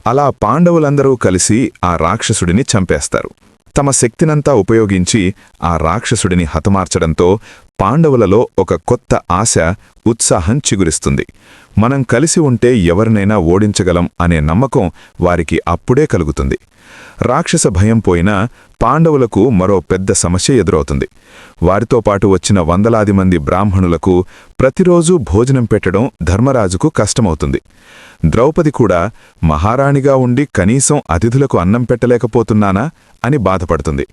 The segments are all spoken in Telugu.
అలా పాండవులందరూ కలిసి ఆ రాక్షసుడిని చంపేస్తారు. తమ శక్తినంతా ఉపయోగించి ఆ రాక్షసుడిని హతమార్చడంతో పాండవులలో ఒక కొత్త ఆశ, ఉత్సాహం చిగురిస్తుంది. మనం కలిసి ఉంటే ఎవరినైనా ఓడించగలం అనే నమ్మకం వారికి అప్పుడే కలుగుతుంది. రాక్షస భయం పోయినా పాండవులకు మరో పెద్ద సమస్య ఎదురవుతుంది. వారితో పాటు వచ్చిన వందలాది మంది బ్రాహ్మణులకు ప్రతిరోజూ భోజనం పెట్టడం ధర్మరాజుకు కష్టమవుతుంది. ద్రౌపది కూడా మహారాణిగా ఉండి కనీసం అతిథులకు అన్నం పెట్టలేకపోతున్నానా అని బాధపడుతుంది.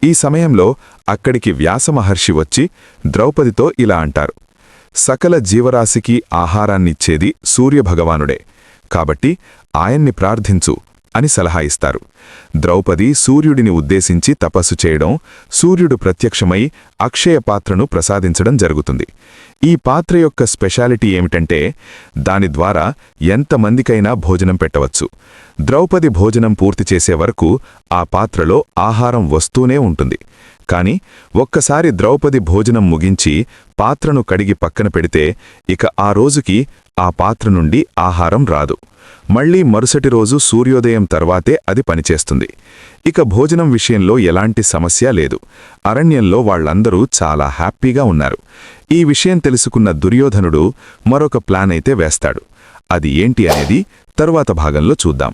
ఈ సమయంలో అక్కడికి వ్యాసమహర్షి వచ్చి ద్రౌపదితో ఇలా అంటారు: సకల జీవరాశికి ఆహారాన్నిచ్చేది సూర్యభగవానుడే, కాబట్టి ఆయన్ని ప్రార్థించు అని సలహా ఇస్తారు. ద్రౌపది సూర్యుడిని ఉద్దేశించి తపస్సు చేయడం, సూర్యుడు ప్రత్యక్షమై అక్షయ పాత్రను ప్రసాదించడం జరుగుతుంది. ఈ పాత్ర యొక్క స్పెషాలిటీ ఏమిటంటే దాని ద్వారా ఎంతమందికైనా భోజనం పెట్టవచ్చు. ద్రౌపది భోజనం పూర్తి చేసే వరకు ఆ పాత్రలో ఆహారం వస్తూనే ఉంటుంది. కాని ఒక్కసారి ద్రౌపది భోజనం ముగించి పాత్రను కడిగి పక్కన పెడితే ఇక ఆ రోజుకి ఆ పాత్ర నుండి ఆహారం రాదు. మళ్లీ మరుసటి రోజు సూర్యోదయం తర్వాతే అది పనిచేస్తుంది. ఇక భోజనం విషయంలో ఎలాంటి సమస్య లేదు. అరణ్యంలో వాళ్లందరూ చాలా హ్యాపీగా ఉన్నారు. ఈ విషయం తెలుసుకున్న దుర్యోధనుడు మరొక ప్లాన్ అయితే వేస్తాడు. అది ఏంటి అనేది తరువాత భాగంలో చూద్దాం.